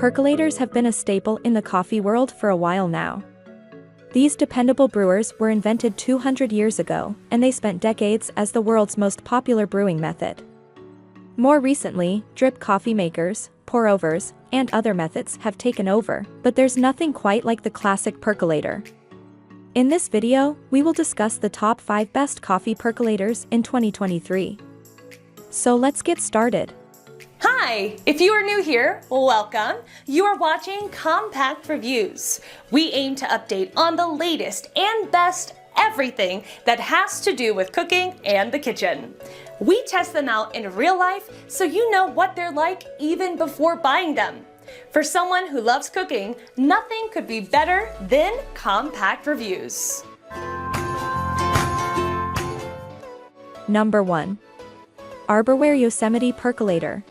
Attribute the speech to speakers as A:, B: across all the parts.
A: Percolators have been a staple in the coffee world for a while now. These dependable brewers were invented 200 years ago, and they spent decades as the world's most popular brewing method. More recently, drip coffee makers, pour-overs, and other methods have taken over, but there's nothing quite like the classic percolator. In this video, we will discuss the top 5 best coffee percolators in 2023. So let's get started.
B: Hi! If you are new here, welcome. You are watching Compact Reviews. We aim to update on the latest and best everything that has to do with cooking and the kitchen. We test them out in real life so you know what they're like even before buying them. For someone who loves cooking, nothing could be better than Compact Reviews.
A: Number 1. Farberware Yosemite Percolator.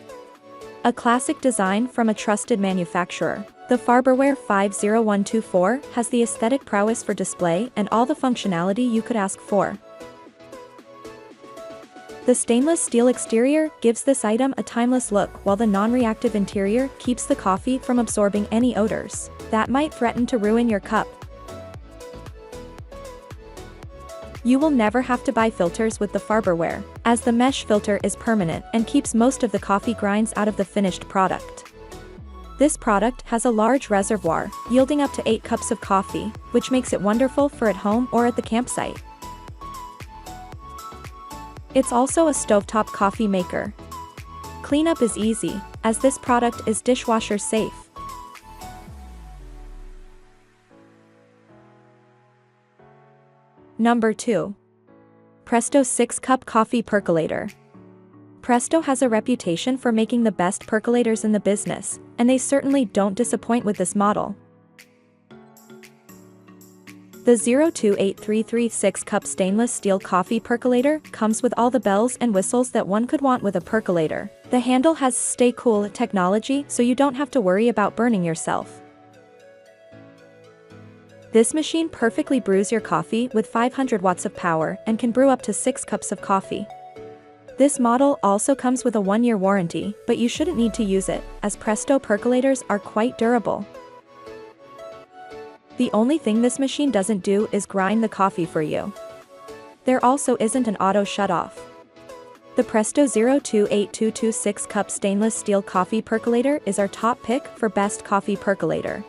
A: A classic design from a trusted manufacturer, the Farberware 50124 has the aesthetic prowess for display and all the functionality you could ask for. The stainless steel exterior gives this item a timeless look, while the non-reactive interior keeps the coffee from absorbing any odors that might threaten to ruin your cup. You will never have to buy filters with the Farberware, as the mesh filter is permanent and keeps most of the coffee grinds out of the finished product. This product has a large reservoir, yielding up to 8 cups of coffee, which makes it wonderful for at home or at the campsite. It's also a stovetop coffee maker. Cleanup is easy, as this product is dishwasher safe. Number 2. Presto 6-Cup Coffee Percolator. Presto has a reputation for making the best percolators in the business, and they certainly don't disappoint with this model. The 02833 6-Cup Stainless Steel Coffee Percolator comes with all the bells and whistles that one could want with a percolator. The handle has Stay Cool technology, so you don't have to worry about burning yourself. This machine perfectly brews your coffee with 500 watts of power and can brew up to 6 cups of coffee. This model also comes with a 1-year warranty, but you shouldn't need to use it, as Presto percolators are quite durable. The only thing this machine doesn't do is grind the coffee for you. There also isn't an auto shut-off. The Presto 02822 6-Cup Stainless Steel Coffee Percolator is our top pick for best coffee percolator.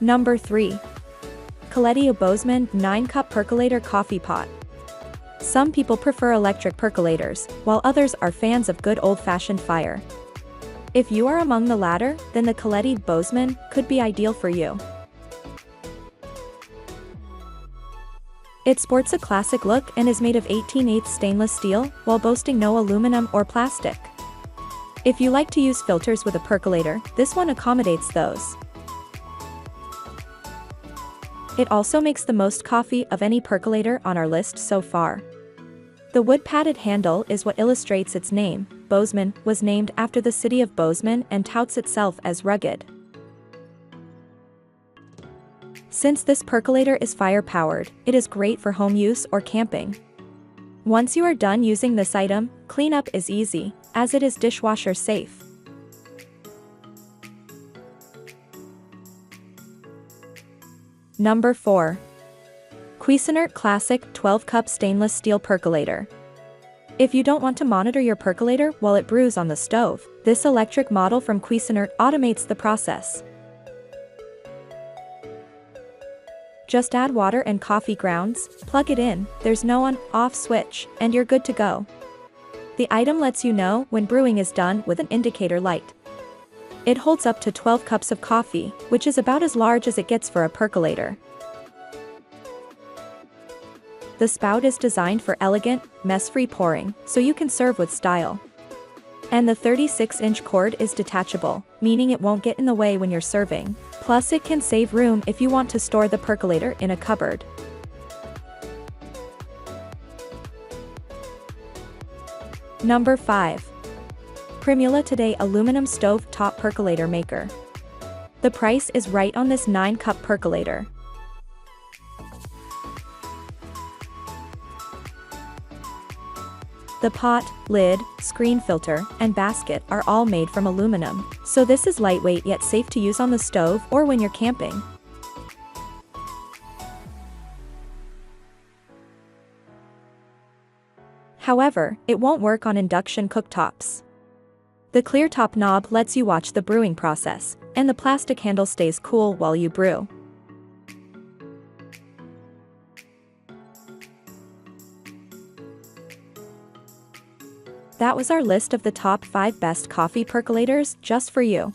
A: Number 3. COLETTI Bozeman 9-Cup Percolator Coffee Pot. Some people prefer electric percolators, while others are fans of good old-fashioned fire. If you are among the latter, then the COLETTI Bozeman could be ideal for you. It sports a classic look and is made of 18/8 stainless steel, while boasting no aluminum or plastic. If you like to use filters with a percolator, this one accommodates those. It also makes the most coffee of any percolator on our list so far. The wood-padded handle is what illustrates its name. Bozeman was named after the city of Bozeman and touts itself as rugged. Since this percolator is fire-powered, it is great for home use or camping. Once you are done using this item, cleanup is easy, as it is dishwasher safe. Number 4. Cuisinart Classic 12-Cup Stainless Steel Percolator. If you don't want to monitor your percolator while it brews on the stove, this electric model from Cuisinart automates the process. Just add water and coffee grounds, plug it in, there's no on/off switch, and you're good to go. The item lets you know when brewing is done with an indicator light. It holds up to 12 cups of coffee, which is about as large as it gets for a percolator. The spout is designed for elegant, mess-free pouring, so you can serve with style. And the 36-inch cord is detachable, meaning it won't get in the way when you're serving. Plus it can save room if you want to store the percolator in a cupboard. Number 5. Primula Today Aluminum Stove Top Percolator Maker. The price is right on this 9-cup percolator. The pot, lid, screen filter, and basket are all made from aluminum, so this is lightweight yet safe to use on the stove or when you're camping. However, it won't work on induction cooktops. The clear top knob lets you watch the brewing process, and the plastic handle stays cool while you brew. That was our list of the top 5 best coffee percolators just for you.